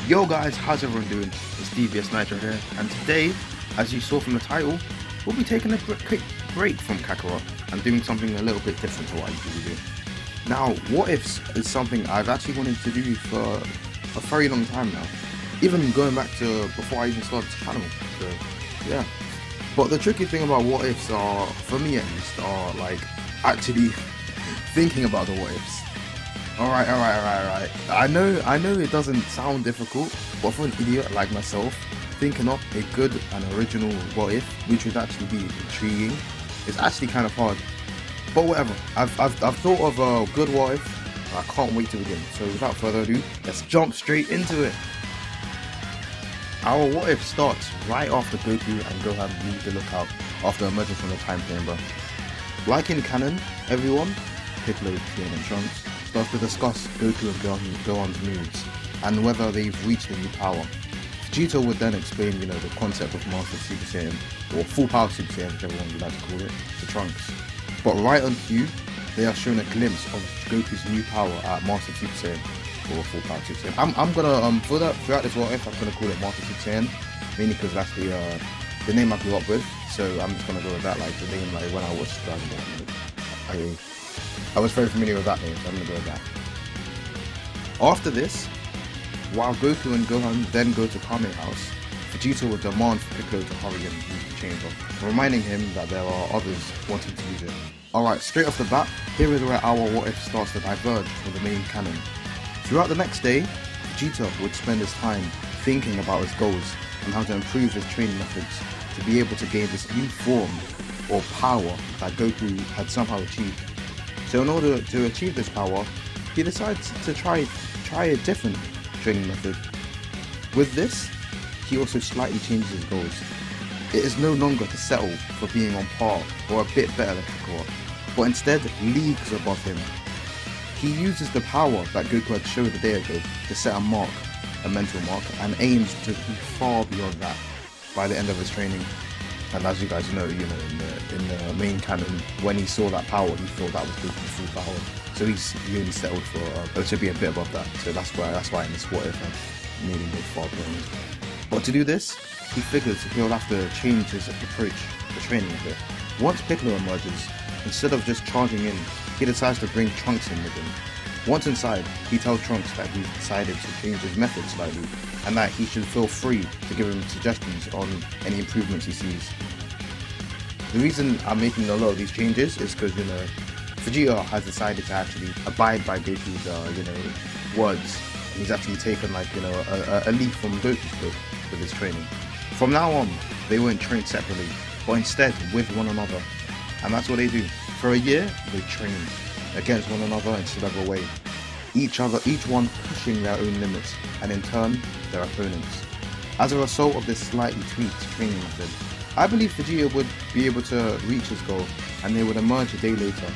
Yo guys, how's everyone doing? It's DBSNitro here, and today, as you saw from the title, we'll be taking a quick break from Kakarot and doing something a little bit different to what I usually do. Now, what ifs is something I've actually wanted to do for a very long time now, even going back to before I even started this channel. So, yeah. But the tricky thing about what ifs are, for me at least, are like actually thinking about the what ifs. Alright. I know it doesn't sound difficult, but for an idiot like myself, thinking up a good and original what if, which would actually be intriguing, is actually kind of hard. But whatever, I've thought of a good what if, and I can't wait to begin. So without further ado, let's jump straight into it. Our what if starts right after Goku and Gohan leave the lookout after emerging from the time chamber. Like in canon, everyone, Piccolo, Saiyan and Trunks, starts to discuss Goku and Gohan's moves and whether they've reached a new power. Vegeta would then explain, the concept of Master Super Saiyan, or Full Power Super Saiyan, whichever one you like to call it, to Trunks. But right on cue, they are shown a glimpse of Goku's new power at Master Super Saiyan, or Full Power Super Saiyan. I'm gonna throughout this what if, I'm gonna call it Master Super Saiyan, mainly because that's the name I grew up with. So I'm just gonna go with that, like the name, like when I watched Dragon Ball. I was very familiar with that name, so I'm gonna go with that. After this, while Goku and Gohan then go to Kame House, Vegeta will demand for Piccolo to hurry and use the chamber, reminding him that there are others wanting to use it. Alright, straight off the bat, here is where our what if starts to diverge from the main canon. Throughout the next day, Vegeta would spend his time thinking about his goals and how to improve his training methods to be able to gain this new form or power that Goku had somehow achieved. So in order to achieve this power, he decides to try a different training method. With this, he also slightly changes his goals. It is no longer to settle for being on par or a bit better than Kakarot, but instead leagues above him. He uses the power that Goku had showed a day ago to set a mark, a mental mark, and aims to be far beyond that by the end of his training. And as you guys know, in the main canon, when he saw that power, he thought that was Goku's full power. So he only settled for to be a bit above that. So that's why in this what if I've made him go far beyond. But to do this, he figures he'll have to change his approach to training a bit. Once Piccolo emerges, instead of just charging in, he decides to bring Trunks in with him. Once inside, he tells Trunks that he's decided to change his method slightly, and that he should feel free to give him suggestions on any improvements he sees. The reason I'm making a lot of these changes is because, Vegeta has decided to actually abide by Goku's, words. He's actually taken, a leaf from Goku's book with his training. From now on, they won't train separately, but instead with one another. And that's what they do. For a year, they train against one another instead of away. Each one pushing their own limits, and in turn, their opponents. As a result of this slightly tweaked training method, I believe Vegeta would be able to reach his goal, and they would emerge a day later,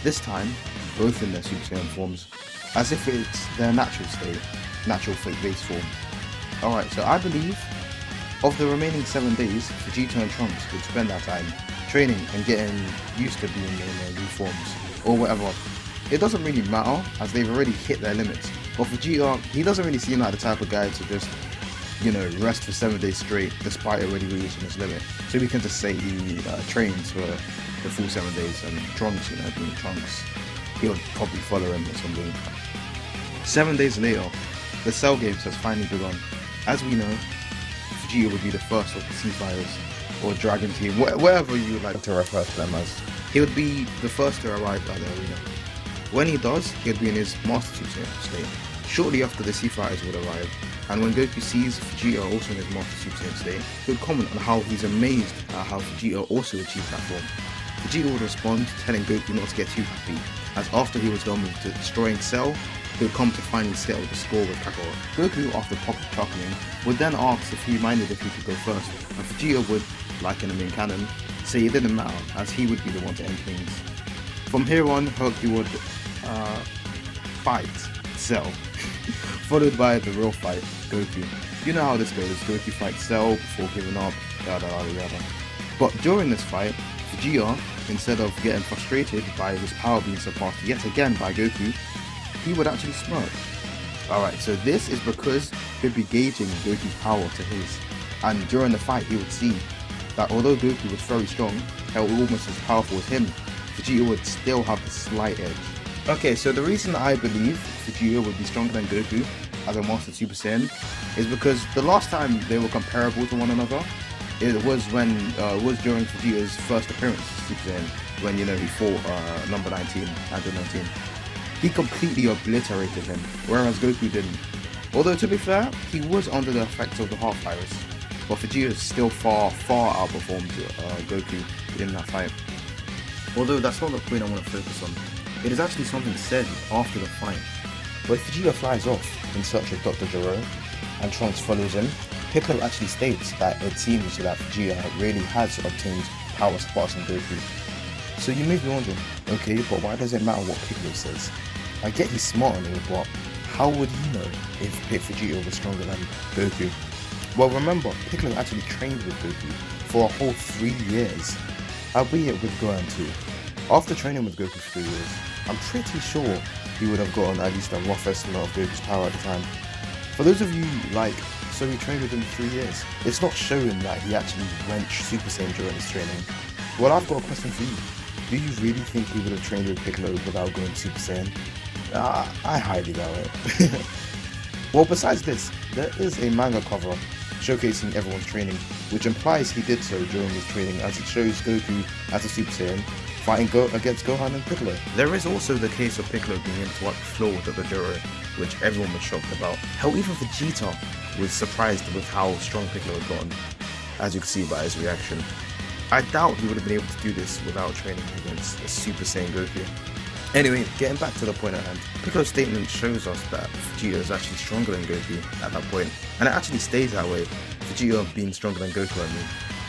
this time, both in their Super Saiyan forms, as if it's their natural state, natural fate-based form. Alright, so I believe, of the remaining 7 days, Vegeta and Trunks would spend that time training and getting used to being in their new forms, or whatever. It doesn't really matter, as they've already hit their limits. But Vegeta, he doesn't really seem like the type of guy to just, rest for 7 days straight, despite already reaching his limit. So we can just say he trains for the full 7 days, and Trunks, being Trunks, he'll probably follow him or something. 7 days later, the Cell Games has finally begun. As we know, Vegeta would be the first of the Seafires, or Dragon Team, whatever you would like to refer to them as. He would be the first to arrive at the arena. When he does, he would be in his Master Super Saiyan state. Shortly after the Seafighters would arrive, and when Goku sees Vegeta also in his Master Super Saiyan state, he would comment on how he's amazed at how Vegeta also achieved that form. Vegeta would respond, telling Goku not to get too happy, as after he was done with destroying Cell, he would come to finally settle the score with Kakarot. Goku, after proper chuckling, would then ask if he minded if he could go first, and Vegeta would, like in the main canon, say it didn't matter, as he would be the one to end things. From here on, Goku would fight Cell, followed by the real fight, Goku. You know how this goes, Goku fights Cell before giving up, yada yada yada. But during this fight, Vegeta, instead of getting frustrated by his power being surpassed yet again by Goku, he would actually smirk. Alright, so this is because he'd be gauging Goku's power to his, and during the fight he would see that although Goku was very strong, hell almost as powerful as him, Vegeta would still have a slight edge. Okay, so the reason I believe Vegeta would be stronger than Goku as a Master Super Saiyan is because the last time they were comparable to one another, it was during Vegeta's first appearance as Super Saiyan, when he fought number 19. He completely obliterated him, whereas Goku didn't. Although to be fair, he was under the effects of the Heart Virus, but Vegeta still far outperformed Goku in that fight. Although that's not the point I want to focus on. It is actually something said after the fight. When Vegeta flies off in search of Dr. Gero, and Trunks follows him, Piccolo actually states that it seems that Vegeta really has obtained power surpassing Goku. So you may be wondering, okay, but why does it matter what Piccolo says? I get he's smart and all, but how would he know if Vegeta was stronger than Goku? Well, remember, Piccolo actually trained with Goku for a whole 3 years, albeit with Gohan too. After training with Goku for 3 years, I'm pretty sure he would have gotten at least a rough estimate of Goku's power at the time. For those of you so he trained with him for 3 years, it's not showing that he actually went Super Saiyan during his training. Well, I've got a question for you. Do you really think he would have trained with Piccolo without going Super Saiyan? I highly doubt it. Well, besides this, there is a manga cover showcasing everyone's training, which implies he did so during his training, as it shows Goku as a Super Saiyan fighting against Gohan and Piccolo. There is also the case of Piccolo being able to wipe the floor with the Gero, which everyone was shocked about. How even Vegeta was surprised with how strong Piccolo had gotten, as you can see by his reaction. I doubt he would have been able to do this without training against a Super Saiyan Goku. Anyway, getting back to the point at hand, Piccolo's statement shows us that Vegeta is actually stronger than Goku at that point, and it actually stays that way, Vegeta being stronger than Goku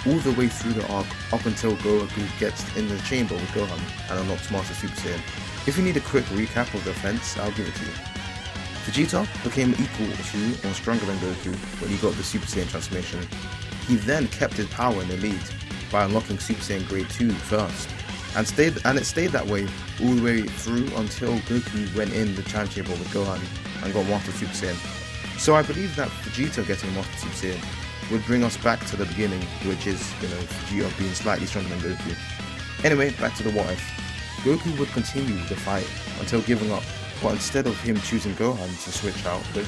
all the way through the arc up until Goku gets in the chamber with Gohan and unlocks Master Super Saiyan. If you need a quick recap of the events, I'll give it to you. Vegeta became equal to or stronger than Goku when he got the Super Saiyan transformation. He then kept his power in the lead by unlocking Super Saiyan Grade 2 first, and it stayed that way all the way through until Goku went in the time chamber with Gohan and got Master Super Saiyan. So I believe that Vegeta getting Master Super Saiyan would bring us back to the beginning, which is, Vegeta being slightly stronger than Goku. Anyway, back to the what if. Goku would continue the fight until giving up, but instead of him choosing Gohan to switch out with,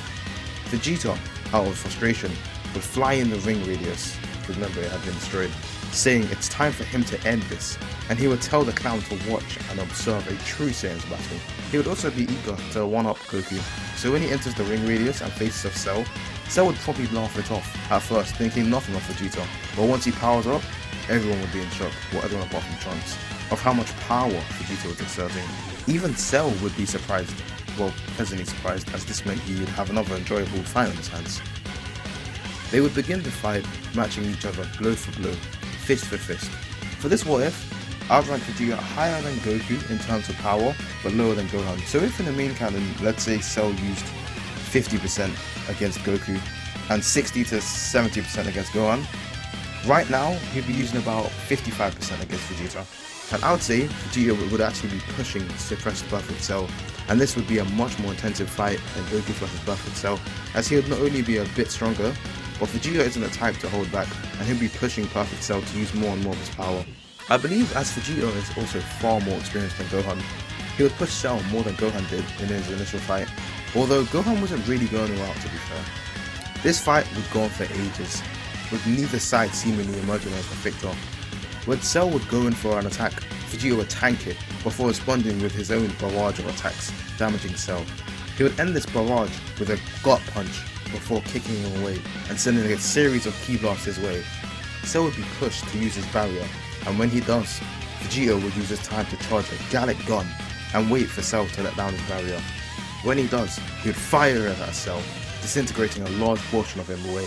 Vegeta, out of frustration, would fly in the ring radius, because remember it had been destroyed, saying it's time for him to end this, and he would tell the clown to watch and observe a true Saiyan's battle. He would also be eager to one-up Goku, so when he enters the ring radius and faces off Cell would probably laugh it off at first, thinking nothing of Vegeta, but once he powers up, everyone would be in shock, well, everyone apart from Trunks, of how much power Vegeta was exerting. Even Cell would be surprised, well, pleasantly surprised, as this meant he would have another enjoyable fight on his hands. They would begin the fight matching each other blow for blow, fist for fist. For this what if, I would rank Vegeta higher than Goku in terms of power, but lower than Gohan. So if in the main canon, let's say Cell used 50% against Goku and 60 to 70% against Gohan, right now he'd be using about 55% against Vegeta. And I would say Vegeta would actually be pushing suppressed Perfect Cell, and this would be a much more intensive fight than Goku versus Perfect Cell, as he would not only be a bit stronger, but Vegeta isn't the type to hold back, and he'll be pushing Perfect Cell to use more and more of his power. I believe as Vegeta is also far more experienced than Gohan, he would push Cell more than Gohan did in his initial fight, although Gohan wasn't really going all out, to be fair. This fight would go on for ages, with neither side seemingly emerging as the victor. When Cell would go in for an attack, Vegeta would tank it before responding with his own barrage of attacks, damaging Cell. He would end this barrage with a gut punch before kicking him away and sending a series of ki blasts his way. Cell would be pushed to use his barrier, and when he does, Vegeta would use his time to charge a Gallic gun and wait for Cell to let down his barrier. When he does, he would fire at that Cell, disintegrating a large portion of him away.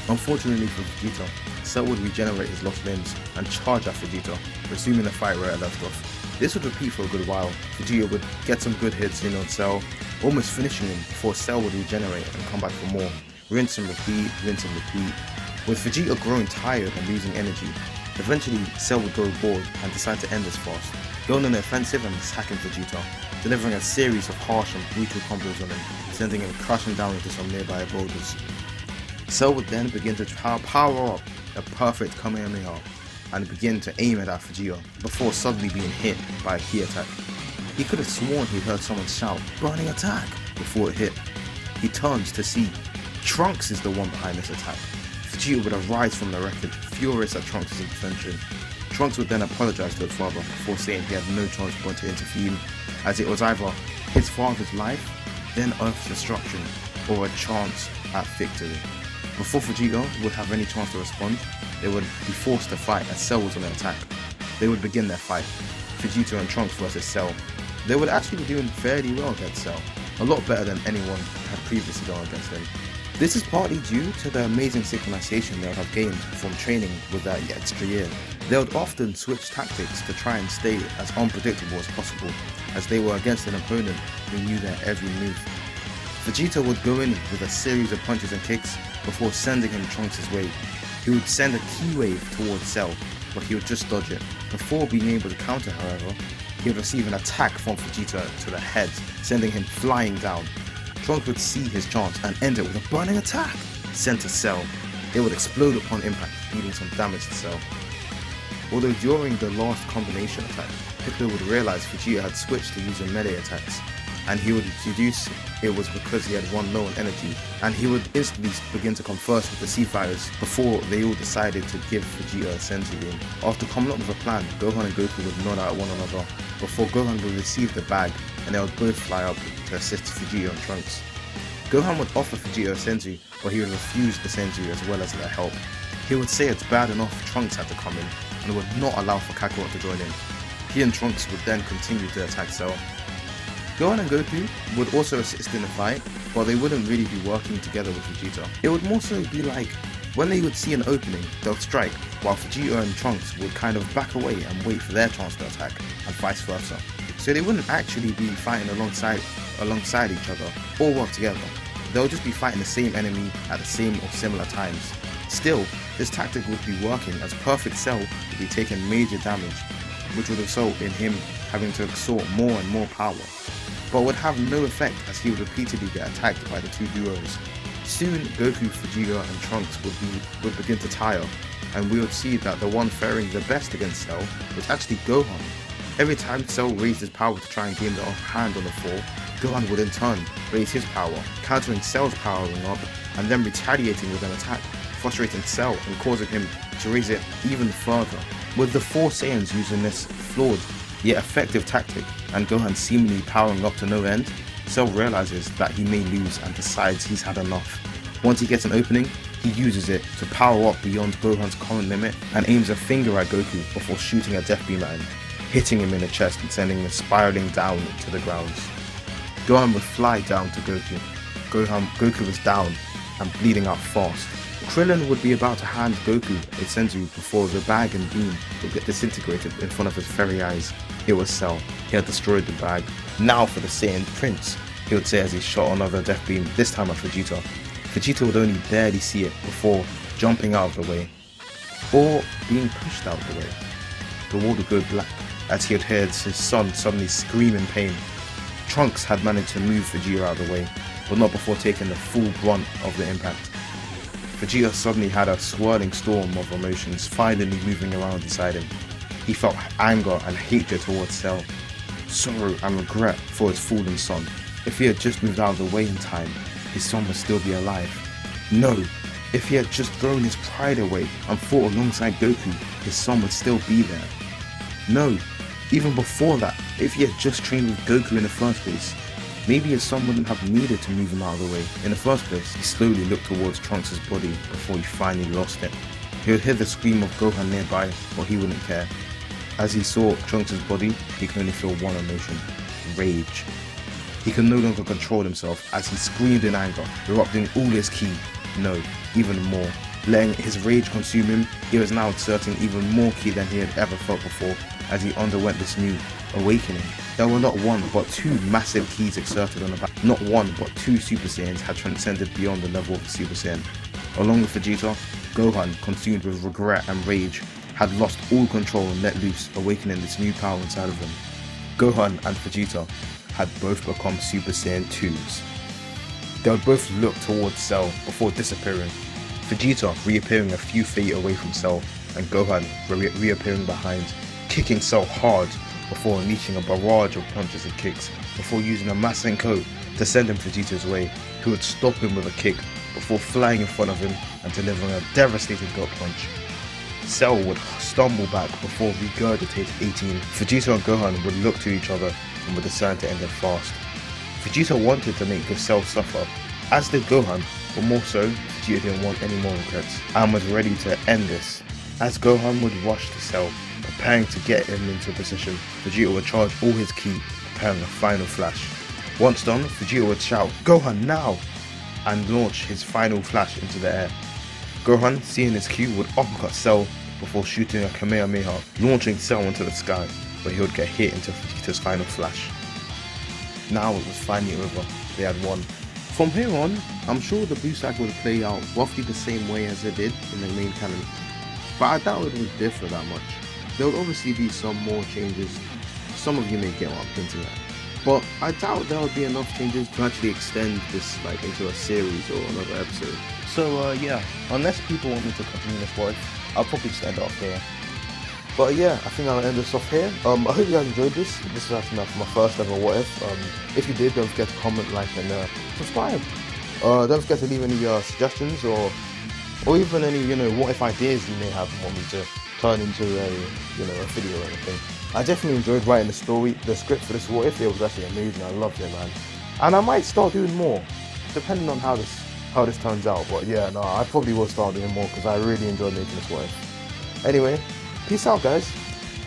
Unfortunately for Vegeta, Cell would regenerate his lost limbs and charge at Vegeta, resuming the fight where it left off. This would repeat for a good while. Vegeta would get some good hits in on Cell, almost finishing him before Cell would regenerate and come back for more. Rinse and repeat, rinse and repeat. With Vegeta growing tired and losing energy, eventually Cell would grow bored and decide to end this fast, going on the offensive and attacking Vegeta. delivering a series of harsh and brutal combos on him, sending him crashing down into some nearby boulders. Cell would then begin to power up a perfect Kamehameha and begin to aim it at Vegeta before suddenly being hit by a key attack. He could have sworn he heard someone shout, "Burning attack!" before it hit. He turns to see Trunks is the one behind this attack. Vegeta would arise from the wreckage, furious at Trunks' intervention. Trunks would then apologize to his father before saying he had no choice but to intervene, as it was either his father's life, then Earth's destruction, or a chance at victory. Before Vegeta would have any chance to respond, they would be forced to fight as Cell was on the attack. They would begin their fight, Vegeta and Trunks versus Cell. They would actually be doing fairly well against Cell, a lot better than anyone had previously done against him. This is partly due to the amazing synchronization they would have gained from training with that extra year. They would often switch tactics to try and stay as unpredictable as possible, as they were against an opponent who knew their every move. Vegeta would go in with a series of punches and kicks before sending him Trunks' way. He would send a key wave towards Cell, but he would just dodge it. Before being able to counter, however, he would receive an attack from Vegeta to the head, sending him flying down. Trunks would see his chance and end it with a burning attack sent to Cell. It would explode upon impact, dealing some damage to Cell. Although during the last combination attack, Piccolo would realize Vegeta had switched to using melee attacks, and he would deduce it was because he had run low on energy, and he would instantly begin to converse with the Sea Fighters before they all decided to give Vegeta a senzu bean. After coming up with a plan, Gohan and Goku would nod at one another before Gohan would receive the bag, and they would both fly up to assist Vegeta and Trunks. Gohan would offer Vegeta a senzu, but he would refuse the senzu as well as their help. He would say it's bad enough Trunks had to come in, and would not allow for Kakarot to join in. He and Trunks would then continue to attack Cell. Gohan and Goku would also assist in the fight, but they wouldn't really be working together with Vegeta. It would more so be like, when they would see an opening, they'll strike, while Vegeta and Trunks would kind of back away and wait for their chance to attack, and vice versa. So they wouldn't actually be fighting alongside each other, or work together. They'll just be fighting the same enemy at the same or similar times. Still, this tactic would be working as Perfect Cell would be taking major damage, which would result in him having to exert more and more power, but would have no effect as he would repeatedly get attacked by the two duos. Soon, Goku, Vegeta and Trunks would begin to tire, and we would see that the one faring the best against Cell was actually Gohan. Every time Cell raised his power to try and gain the upper hand on the floor, Gohan would in turn raise his power, countering Cell's powering up, and then retaliating with an attack, frustrating Cell and causing him to raise it even further. With the four Saiyans using this flawed yet effective tactic, and Gohan seemingly powering up to no end, Cell realizes that he may lose and decides he's had enough. Once he gets an opening, he uses it to power up beyond Gohan's current limit and aims a finger at Goku before shooting a death beam at him, hitting him in the chest and sending him spiraling down to the ground. Gohan would fly down to Goku. Goku was down and bleeding out fast. Krillin would be about to hand Goku a senzu before the bag and beam would get disintegrated in front of his very eyes. It was Cell. He had destroyed the bag. Now for the Saiyan Prince, he would say as he shot another death beam, this time at Vegeta. Vegeta would only barely see it before jumping out of the way, or being pushed out of the way. The world would go black as he had heard his son suddenly scream in pain. Trunks had managed to move Vegeta out of the way, but not before taking the full brunt of the impact. Vegeta suddenly had a swirling storm of emotions finally moving around inside him. He felt anger and hatred towards Cell, sorrow and regret for his fallen son. If he had just moved out of the way in time, his son would still be alive. No, if he had just thrown his pride away and fought alongside Goku, his son would still be there. No, even before that, if he had just trained with Goku in the first place, maybe his son wouldn't have needed to move him out of the way in the first place. He slowly looked towards Trunks' body before he finally lost it. He would hear the scream of Gohan nearby, but he wouldn't care. As he saw Trunks' body, he could only feel one emotion: rage. He could no longer control himself as he screamed in anger, erupting all his ki, no, even more. Letting his rage consume him, he was now exerting even more ki than he had ever felt before as he underwent this new awakening. There were not one but two massive keys exerted on the back. Not one but two Super Saiyans had transcended beyond the level of the Super Saiyan. Along with Vegeta, Gohan, consumed with regret and rage, had lost all control and let loose, awakening this new power inside of him. Gohan and Vegeta had both become Super Saiyan 2s. They would both look towards Cell before disappearing, Vegeta reappearing a few feet away from Cell, and Gohan reappearing behind, kicking Cell hard before unleashing a barrage of punches and kicks, before using a Masenko to send him Vegeta's way, who would stop him with a kick before flying in front of him and delivering a devastating gut punch. Cell would stumble back before regurgitating 18. Vegeta and Gohan would look to each other and would decide to end it fast. Vegeta wanted to make Cell suffer, as did Gohan, but more so, Vegeta didn't want any more regrets and was ready to end this. As Gohan would rush to Cell, preparing to get him into position, Vegeta would charge all his ki, preparing a final flash. Once done, Vegeta would shout, "Gohan now!" and launch his final flash into the air. Gohan, seeing his cue, would uppercut Cell before shooting a Kamehameha, launching Cell into the sky, where he would get hit into Vegeta's final flash. Now it was finally over, they had won. From here on, I'm sure the boost cycle would play out roughly the same way as it did in the main canon, but I doubt it would differ that much. There would obviously be some more changes, some of you may get what I'm hinting at, but I doubt there would be enough changes to actually extend this into a series or another episode. So yeah, unless people want me to continue this voice, I'll probably just end it off here. But yeah, I think I'll end this off here. I hope you guys enjoyed this. This was actually my first ever what if. If you did, don't forget to comment, like, and subscribe. Don't forget to leave any suggestions or even any what if ideas you may have and want me to turn into a video or anything. I definitely enjoyed writing the script for this what if. It was actually amazing. I loved it, man. And I might start doing more, depending on how this turns out. But yeah, no, I probably will start doing more because I really enjoyed making this what if. Anyway, peace out, guys.